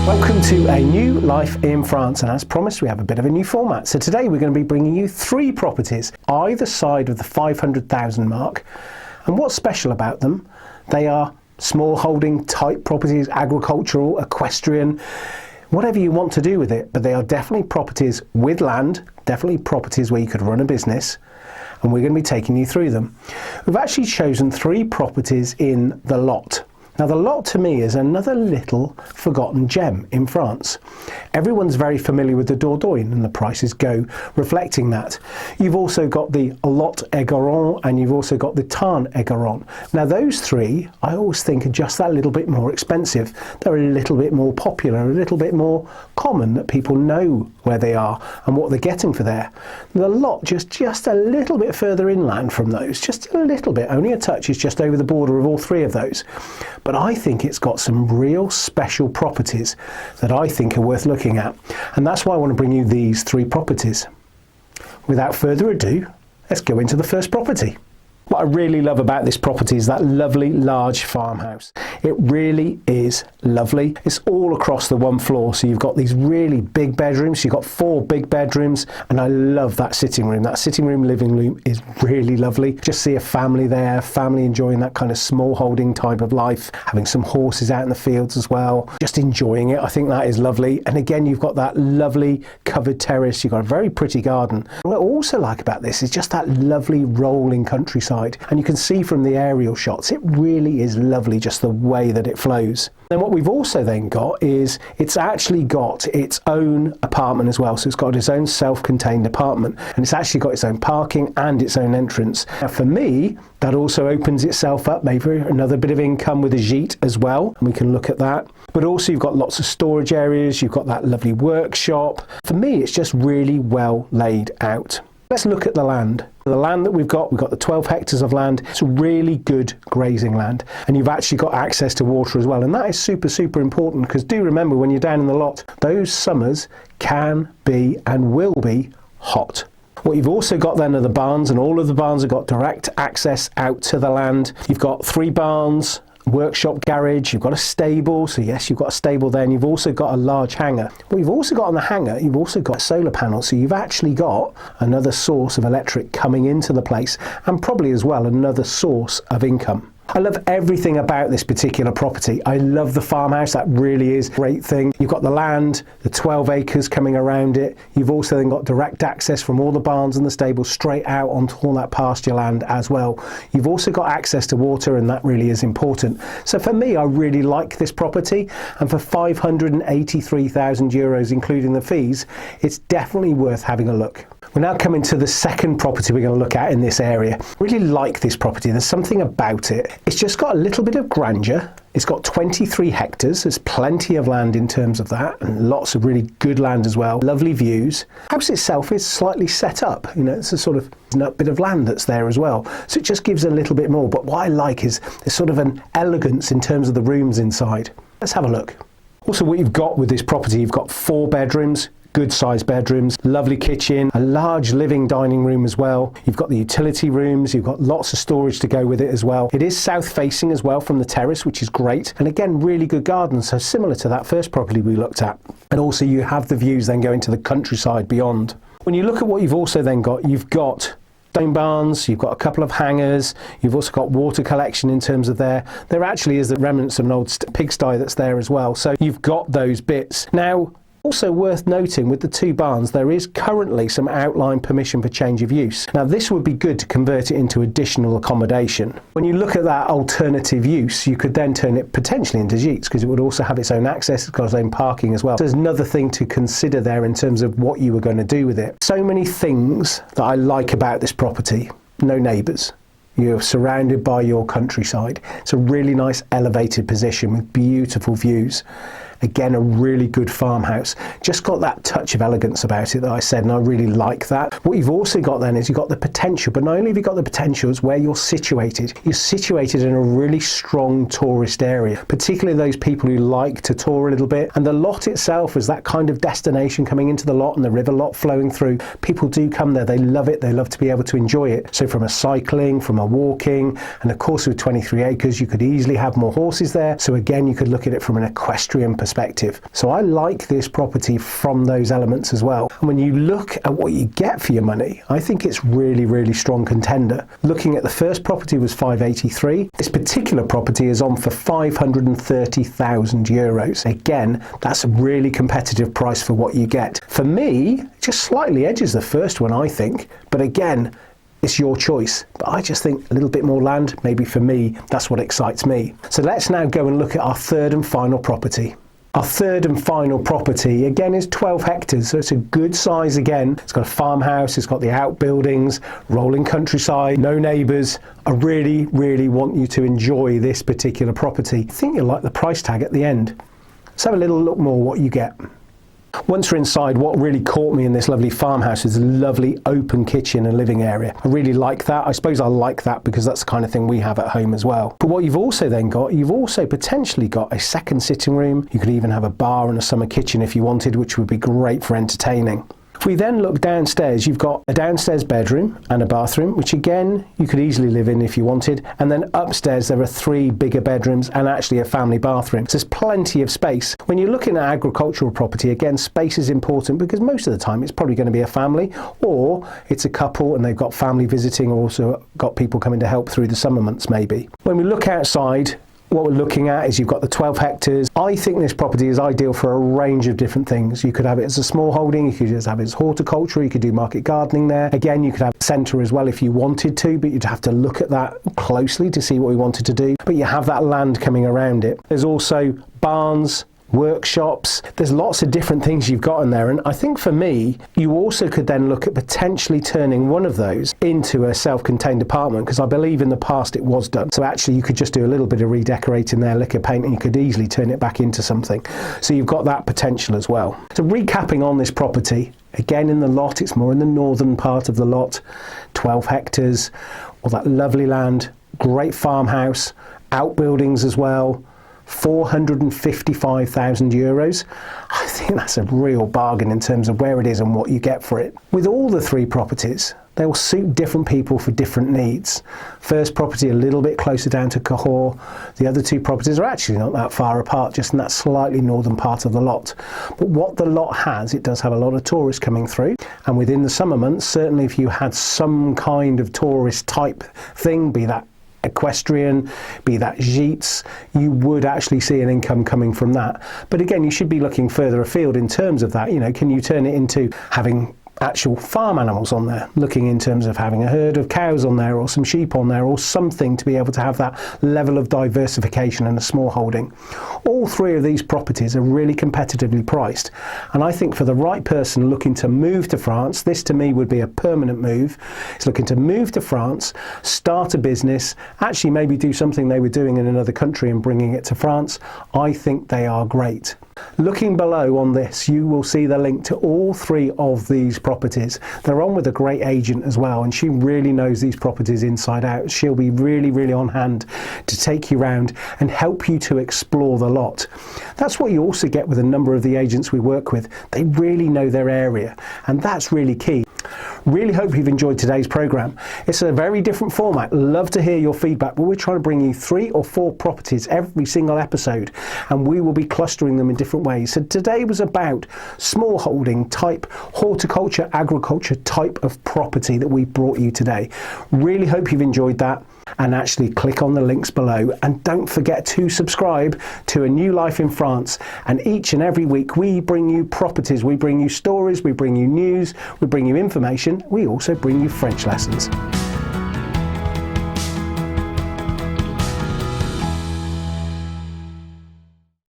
Welcome to a new life in France, and as promised we have a bit of a new format. So today we're going to be bringing you 3 properties either side of the 500,000 mark, and what's special about them, they are small holding type properties, agricultural, equestrian, whatever you want to do with it, but they are definitely properties with land, definitely properties where you could run a business, and we're going to be taking you through them. We've actually chosen 3 properties in the lot. Now the lot to me is another little forgotten gem in France. Everyone's very familiar with the Dordogne and the prices go reflecting that. You've also got the Lot Aigaron and you've also got the Tarn Aigaron. Now those 3 I always think are just that little bit more expensive. They're a little bit more popular, a little bit more common, that people know where they are and what they're getting for there. The lot just a little bit further inland from those, just a little bit, only a touch, is just over the border of all 3 of those. But I think it's got some real special properties that I think are worth looking at. And that's why I want to bring you these 3 properties. Without further ado, let's go into the first property. What I really love about this property is that lovely large farmhouse. It really is lovely. It's all across the one floor, so you've got these really big bedrooms. You've got 4 big bedrooms, and I love that sitting room. That sitting room, living room is really lovely. Just see a family there, family enjoying that kind of small holding type of life, having some horses out in the fields as well, just enjoying it. I think that is lovely. And again, you've got that lovely covered terrace. You've got a very pretty garden. What I also like about this is just that lovely rolling countryside. And you can see from the aerial shots, it really is lovely, just the way that it flows. Then what we've also then got is it's actually got its own apartment as well. So it's got its own self-contained apartment, and it's actually got its own parking and its own entrance. Now for me, that also opens itself up, maybe another bit of income with a gîte as well, and we can look at that. But also you've got lots of storage areas, you've got that lovely workshop. For me, it's just really well laid out. Let's look at the land. The land that we've got the 12 hectares of land. It's really good grazing land, and you've actually got access to water as well, and that is super important, because do remember when you're down in the lot, those summers can be and will be hot. What you've also got then are the barns, and all of the barns have got direct access out to the land. You've got 3 barns, workshop, garage, you've got a stable, so yes, you've got a stable there, and you've also got a large hangar. What you've also got on the hangar, you've also got solar panels, so you've actually got another source of electric coming into the place, and probably as well another source of income. I love everything about this particular property. I love the farmhouse, that really is a great thing. You've got the land, the 12 acres coming around it. You've also then got direct access from all the barns and the stables straight out onto all that pasture land as well. You've also got access to water, and that really is important. So for me, I really like this property, and for 583,000 euros, including the fees, it's definitely worth having a look. We're now coming to the second property we're going to look at in this area. Really like this property. There's something about it. It's just got a little bit of grandeur. It's got 23 hectares. There's plenty of land in terms of that, and lots of really good land as well. Lovely views. The house itself is slightly set up. You know, it's a sort of bit of land that's there as well. So it just gives a little bit more. But what I like is there's sort of an elegance in terms of the rooms inside. Let's have a look. Also, what you've got with this property, you've got 4 bedrooms. Good sized bedrooms, lovely kitchen, a large living dining room as well. You've got the utility rooms, you've got lots of storage to go with it as well. It is south facing as well from the terrace, which is great. And again, really good gardens, so similar to that first property we looked at. And also you have the views then going to the countryside beyond. When you look at what you've also then got, you've got stone barns, you've got a couple of hangars, you've also got water collection in terms of there actually is the remnants of an old pigsty that's there as well. So you've got those bits. Now, also worth noting, with the 2 barns, there is currently some outline permission for change of use. Now this would be good to convert it into additional accommodation. When you look at that alternative use, you could then turn it potentially into gîtes, because it would also have its own access, it's got its own parking as well. So there's another thing to consider there in terms of what you were going to do with it. So many things that I like about this property. No neighbours. You're surrounded by your countryside. It's a really nice elevated position with beautiful views. Again, a really good farmhouse. Just got that touch of elegance about it that I said, and I really like that. What you've also got then is you've got the potential, but not only have you got the potential, it's where you're situated. You're situated in a really strong tourist area, particularly those people who like to tour a little bit. And the lot itself is that kind of destination coming into the lot, and the river lot flowing through. People do come there, they love it, they love to be able to enjoy it. So from a cycling, from a walking, and of course with 23 acres, you could easily have more horses there. So again, you could look at it from an equestrian perspective. perspective. So I like this property from those elements as well. And when you look at what you get for your money, I think it's really, really strong contender. Looking at the first property was 583. This particular property is on for 530,000 euros. Again, that's a really competitive price for what you get. For me, it just slightly edges the first one, I think. But again, it's your choice. But I just think a little bit more land, maybe for me, that's what excites me. So let's now go and look at our third and final property. Our third and final property, again, is 12 hectares, so it's a good size again. It's got a farmhouse, it's got the outbuildings, rolling countryside, no neighbours. I really, really want you to enjoy this particular property. I think you'll like the price tag at the end. Let's have a little look more what you get. Once we're inside, what really caught me in this lovely farmhouse is a lovely open kitchen and living area. I really like that. I suppose I like that because that's the kind of thing we have at home as well. But what you've also then got, you've also potentially got a second sitting room. You could even have a bar and a summer kitchen if you wanted, which would be great for entertaining. If we then look downstairs, you've got a downstairs bedroom and a bathroom, which again, you could easily live in if you wanted. And then upstairs, there are 3 bigger bedrooms and actually a family bathroom. So there's plenty of space. When you're looking at agricultural property, again, space is important because most of the time it's probably going to be a family or it's a couple and they've got family visiting or also got people coming to help through the summer months maybe. When we look outside, what we're looking at is you've got the 12 hectares. I think this property is ideal for a range of different things. You could have it as a small holding, you could just have it as horticulture, you could do market gardening there. Again, you could have a centre as well if you wanted to, but you'd have to look at that closely to see what we wanted to do. But you have that land coming around it. There's also barns, workshops, there's lots of different things you've got in there, and I think for me you also could then look at potentially turning one of those into a self-contained apartment, because I believe in the past it was done. So actually you could just do a little bit of redecorating there, liquor paint, and you could easily turn it back into something. So you've got that potential as well. So recapping on this property, again in the lot, it's more in the northern part of the lot, 12 hectares, all that lovely land, great farmhouse, outbuildings as well, 455,000 euros. I think that's a real bargain in terms of where it is and what you get for it. With all the 3 properties, they will suit different people for different needs. First property a little bit closer down to Cahors. The other 2 properties are actually not that far apart, just in that slightly northern part of the lot. But what the lot has, it does have a lot of tourists coming through. And within the summer months, certainly if you had some kind of tourist type thing, be that equestrian, be that gîtes, you would actually see an income coming from that. But again, you should be looking further afield in terms of that. You know, can you turn it into having actual farm animals on there, looking in terms of having a herd of cows on there or some sheep on there or something to be able to have that level of diversification and a small holding. All 3 of these properties are really competitively priced, and I think for the right person looking to move to France, this to me would be a permanent move. It's looking to move to France, start a business, actually maybe do something they were doing in another country and bringing it to France. I think they are great. Looking below on this, you will see the link to all 3 of these properties. They're on with a great agent as well, and she really knows these properties inside out. She'll be really, really on hand to take you around and help you to explore the lot. That's what you also get with a number of the agents we work with. They really know their area, and that's really key. Really hope you've enjoyed today's programme. It's a very different format. Love to hear your feedback, but we're trying to bring you 3 or 4 properties every single episode, and we will be clustering them in different ways. So today was about small holding type, horticulture, agriculture type of property that we brought you today. Really hope you've enjoyed that, and actually click on the links below, and don't forget to subscribe to A New Life in France. And each and every week we bring you properties, we bring you stories, we bring you news, we bring you information, we also bring you French lessons.